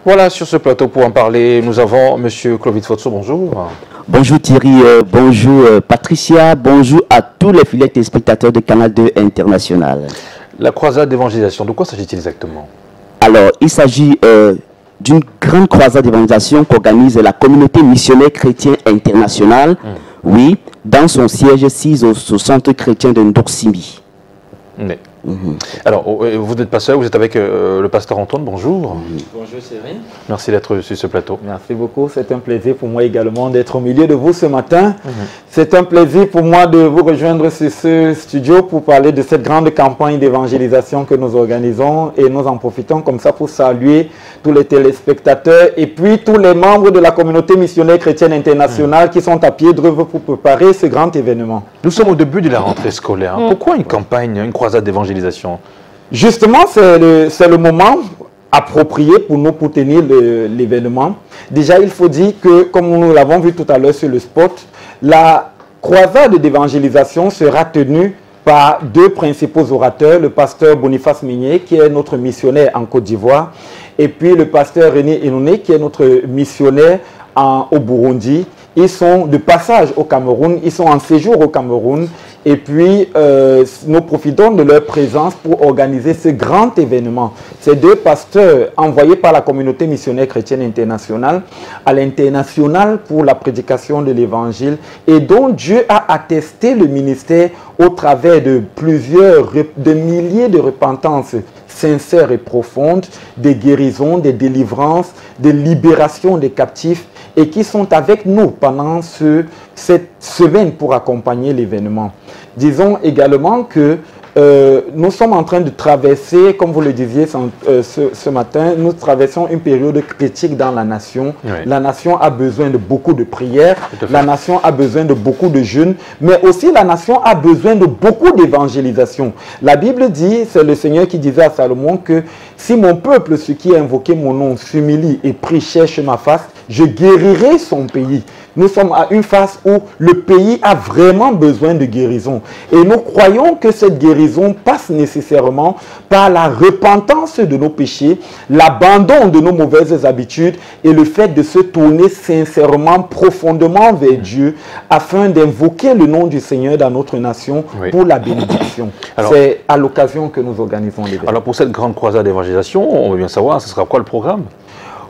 Voilà, sur ce plateau pour en parler, nous avons M. Clovis Fotso, bonjour. Bonjour Thierry, bonjour Patricia, bonjour à tous les fidèles téléspectateurs de Canal 2 International. La croisade d'évangélisation, de quoi s'agit-il exactement? Alors, il s'agit d'une grande croisade d'évangélisation qu'organise la communauté missionnaire chrétienne internationale, oui, dans son siège 6 au centre chrétien de Ndoksimi. Mais. Alors, vous n'êtes pas seul, vous êtes avec le pasteur Antoine, bonjour. Bonjour chérie. Merci d'être sur ce plateau. Merci beaucoup, c'est un plaisir pour moi également d'être au milieu de vous ce matin. C'est un plaisir pour moi de vous rejoindre sur ce studio pour parler de cette grande campagne d'évangélisation que nous organisons et nous en profitons comme ça pour saluer tous les téléspectateurs et puis tous les membres de la communauté missionnaire chrétienne internationale qui sont à pied d'œuvre pour préparer ce grand événement. Nous sommes au début de la rentrée scolaire. Pourquoi une campagne, une croisade d'évangélisation? Justement, c'est le moment approprié pour nous pour tenir l'événement. Déjà, il faut dire que, comme nous l'avons vu tout à l'heure sur le spot, la croisade d'évangélisation sera tenue par deux principaux orateurs, le pasteur Boniface Migné, qui est notre missionnaire en Côte d'Ivoire, et puis le pasteur René Enouné, qui est notre missionnaire au Burundi. Ils sont de passage au Cameroun, ils sont en séjour au Cameroun, et puis nous profitons de leur présence pour organiser ce grand événement. Ces deux pasteurs envoyés par la communauté missionnaire chrétienne internationale à l'international pour la prédication de l'évangile et dont Dieu a attesté le ministère au travers de de milliers de repentances sincères et profondes, des guérisons, des délivrances, des libérations des captifs et qui sont avec nous pendant cette semaine pour accompagner l'événement. Disons également que nous sommes en train de traverser, comme vous le disiez ce matin, nous traversons une période critique dans la nation. Oui. La nation a besoin de beaucoup de prières, la nation a besoin de beaucoup de jeûnes, mais aussi la nation a besoin de beaucoup d'évangélisation. La Bible dit, c'est le Seigneur qui disait à Salomon que si mon peuple, ceux qui a invoqué mon nom, s'humilie et prie, cherche ma face, je guérirai son pays. Nous sommes à une phase où le pays a vraiment besoin de guérison. Et nous croyons que cette guérison passe nécessairement par la repentance de nos péchés, l'abandon de nos mauvaises habitudes et le fait de se tourner sincèrement, profondément vers Dieu afin d'invoquer le nom du Seigneur dans notre nation pour la bénédiction. C'est à l'occasion que nous organisons l'événement. Alors pour cette grande croisade d'évangélisation, on veut bien savoir, ce sera quoi le programme?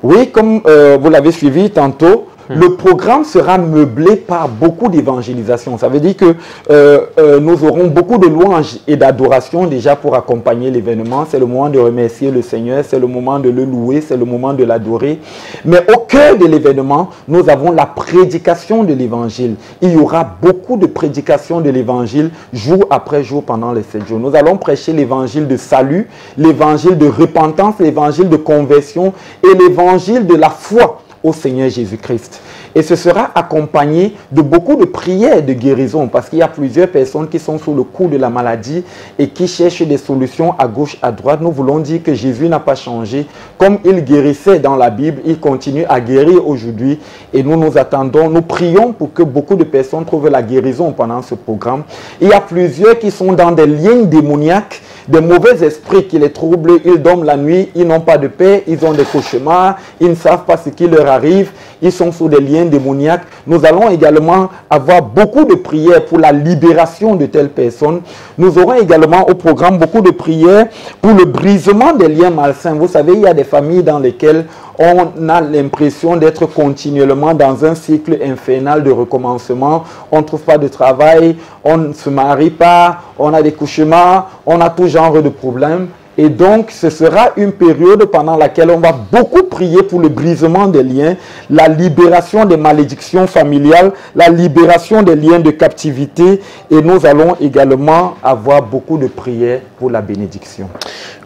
Oui, comme vous l'avez suivi tantôt, le programme sera meublé par beaucoup d'évangélisation. Ça veut dire que nous aurons beaucoup de louanges et d'adoration déjà pour accompagner l'événement. C'est le moment de remercier le Seigneur, c'est le moment de le louer, c'est le moment de l'adorer. Mais au cœur de l'événement, nous avons la prédication de l'évangile. Il y aura beaucoup de prédications de l'évangile jour après jour pendant les 7 jours. Nous allons prêcher l'évangile de salut, l'évangile de repentance, l'évangile de conversion et l'évangile de la foi au Seigneur Jésus-Christ. Et ce sera accompagné de beaucoup de prières de guérison parce qu'il y a plusieurs personnes qui sont sous le coup de la maladie et qui cherchent des solutions à gauche, à droite. Nous voulons dire que Jésus n'a pas changé. Comme il guérissait dans la Bible, il continue à guérir aujourd'hui et nous attendons, nous prions pour que beaucoup de personnes trouvent la guérison pendant ce programme. Il y a plusieurs qui sont dans des liens démoniaques, des mauvais esprits qui les troublent, ils dorment la nuit, ils n'ont pas de paix, ils ont des cauchemars, ils ne savent pas ce qui leur arrive, ils sont sous des liens démoniaques. Nous allons également avoir beaucoup de prières pour la libération de telles personnes. Nous aurons également au programme beaucoup de prières pour le brisement des liens malsains. Vous savez, il y a des familles dans lesquelles on a l'impression d'être continuellement dans un cycle infernal de recommencement. On ne trouve pas de travail, on ne se marie pas, on a des cauchemars, on a tout genre de problèmes. Et donc, ce sera une période pendant laquelle on va beaucoup prier pour le brisement des liens, la libération des malédictions familiales, la libération des liens de captivité. Et nous allons également avoir beaucoup de prières pour la bénédiction.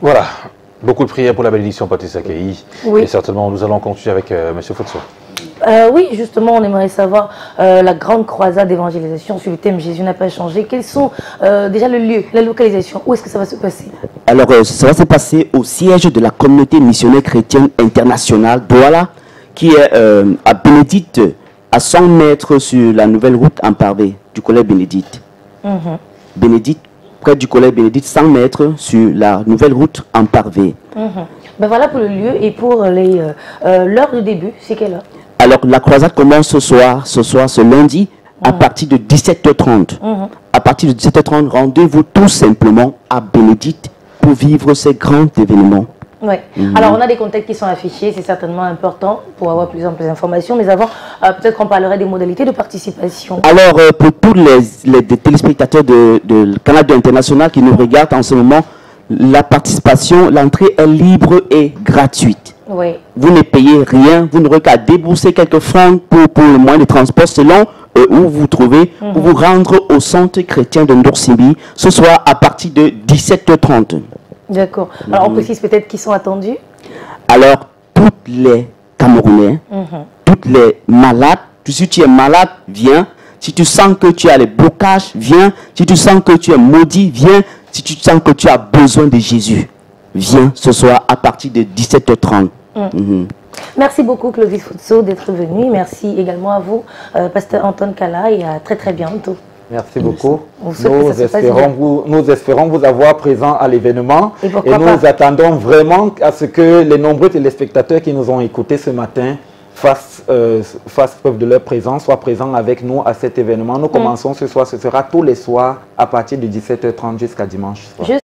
Voilà. Beaucoup de prières pour la bénédiction, Patricia Kei. Oui. Et certainement, nous allons continuer avec M. Fotso. Oui, justement, on aimerait savoir la grande croisade d'évangélisation sur le thème Jésus n'a pas changé. Quels sont déjà le lieu, la localisation? Où est-ce que ça va se passer? Alors, ça va se passer au siège de la communauté missionnaire chrétienne internationale, Douala, qui est à Bénédicte, à 100 mètres sur la nouvelle route en pavé du collège Bénédicte. Bénédicte, près du collège Bénédicte, 100 mètres sur la nouvelle route en pavé. Ben voilà pour le lieu et pour l'heure de début, c'est quelle heure? Alors, la croisade commence ce lundi, à partir de 17h30. À partir de 17h30, rendez-vous tout simplement à Bénédicte pour vivre ces grands événements. Oui. Alors, on a des contacts qui sont affichés, c'est certainement important pour avoir plus amples informations, mais avant, peut-être qu'on parlerait des modalités de participation. Alors, pour tous les téléspectateurs de Canada International qui nous regardent en ce moment, la participation, l'entrée est libre et gratuite. Oui. Vous ne payez rien, vous n'aurez qu'à débourser quelques francs pour le moyen de transport selon où vous vous trouvez, pour vous rendre au centre chrétien de Ndorsimbi, ce soir à partir de 17h30. D'accord. Alors, on précise peut-être qui sont attendus. Alors, tous les Camerounais, toutes les malades, si tu es malade, viens. Si tu sens que tu as les blocages, viens. Si tu sens que tu es maudit, viens. Si tu sens que tu as besoin de Jésus, viens ce soir à partir de 17h30. Merci beaucoup Clovis Futso d'être venu. Merci également à vous, Pasteur Antoine Kala, et à très très bientôt. Merci beaucoup. Nous Nous espérons vous avoir présent à l'événement et nous attendons vraiment à ce que les nombreux téléspectateurs qui nous ont écoutés ce matin fassent preuve de leur présence, soient présents avec nous à cet événement. Nous commençons ce soir, ce sera tous les soirs à partir de 17h30 jusqu'à dimanche soir.